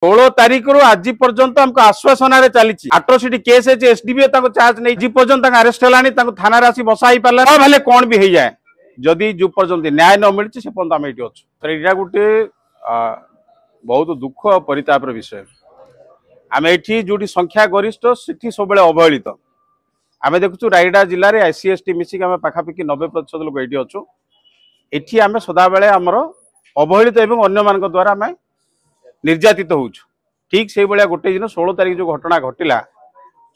16 तारीख रु आज पर्यंत हमको आश्वासन चली आट्रोसिटी केस है एसडीबीओ चार्ज नहीं जी पर्यंत अरेस्ट है थाना आसी बसा ही पारा भले कौन भी हो जाए जदि जो पर्यंत न्याय न मिली से पर्यंत आम ये अच्छे गोटे बहुत दुख और परितापर विषय आम ये जो संख्या गरिष्ठ से सब अवहेलित आम देखु रायगड़ा जिले में SC ST मिसिक आम पाखापाखि 90% लोक ये अच्छु ये आम सदा बेले आमर अवहेलित और अन्य मान द्वारा आम निर्यातित हो ठीक से भाया गोटे दिन 16 तारीख जो घटना घटला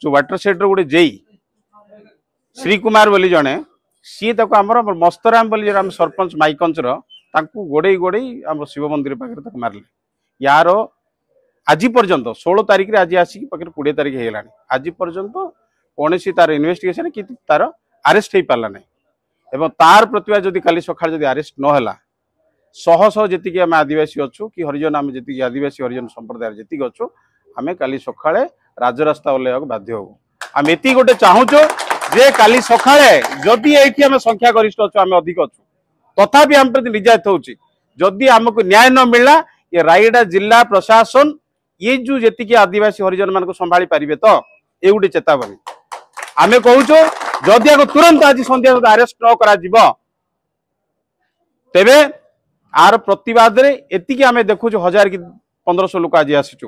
जो वाटर सेड गोटे जेई श्री कुमार बोली जड़े सी आमर मस्तराम बोली आम सरपंच माइकंचर गोड़े गोड़े आम शिव मंदिर पाखे मारे यार आज पर्यंत 16 तारीख रे आज आसिक पाखे 20 तारीख होगा आज पर्यंत कौन सी तार इन्वेस्टिगेशन कि तार अरेस्ट हो पारा ना एवं तार प्रतिभा जदि काली सका जदि अरेस्ट नहला शह शह जी आम आदिवासी अच्छु कि हरिजन आम जी आदिवासी हरिजन संप्रदाय जी अच्छु आम काली सका राजरास्ता ओल्लैया बाध्य हूँ आम ये गोटे चाहूँ जे काली सका जदि ये आम संख्या गरिष्ठ अच्छु आम अधिक अच्छु तथापि आम प्रति निर्यातित होची जदि आमको न्याय न मिलला ये रायगड़ा जिला प्रशासन ये जो जी आदिवासी हरिजन मान संभाली पारे तो ये गोटे चेतावनी आम कहूँ जदि तुरंत आज संध्या अरेस्ट न करा तेबे आर प्रतिवाद एति आम देखु 1000 कि 1500 लोक आज आसीचु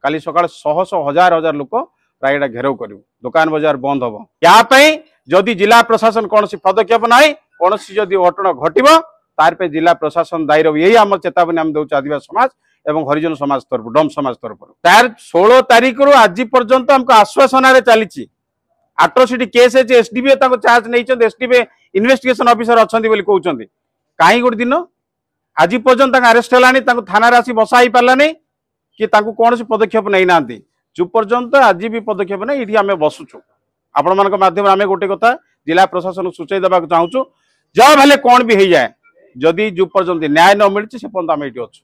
काली सकाळ 100 हजार हजार लोक रायगड़ा घेराव करू दुकान बाजार बंद हम यापाई जदि जिला प्रशासन कौन पदक्षेप ना कौन जदि घटना घटव तार पे जिला प्रशासन दायी रही यही आम चेतावनी आम दौर आदिवासी समाज एवं हरिजन समाज तरफ डम समाज तरफ तार 16 तारीख रु आज पर्यंत हमको आश्वासन चली आट्रोसिटी केस है एसडीबीओ चार्ज नहीं एसडीबीओ इन्वेस्टिगेशन ऑफिसर अच्छा कहते कहीं गोटे दिन आज पर्यंत अरेस्ट है थाना आसी बसा ही पारा नहीं कि कौन पदक्षेप नहीं ना जो पर्यंत आज भी पदक्षेप नहीं ये आम बसुचु आपण मान माध्यम आम गोटे कथा जिला प्रशासन सूचई देवाक चाहूँ जब भले कौन भी हो जाए जदि जो पर्यंत न्याय न मिली से पर्यंत आम ये अच्छु।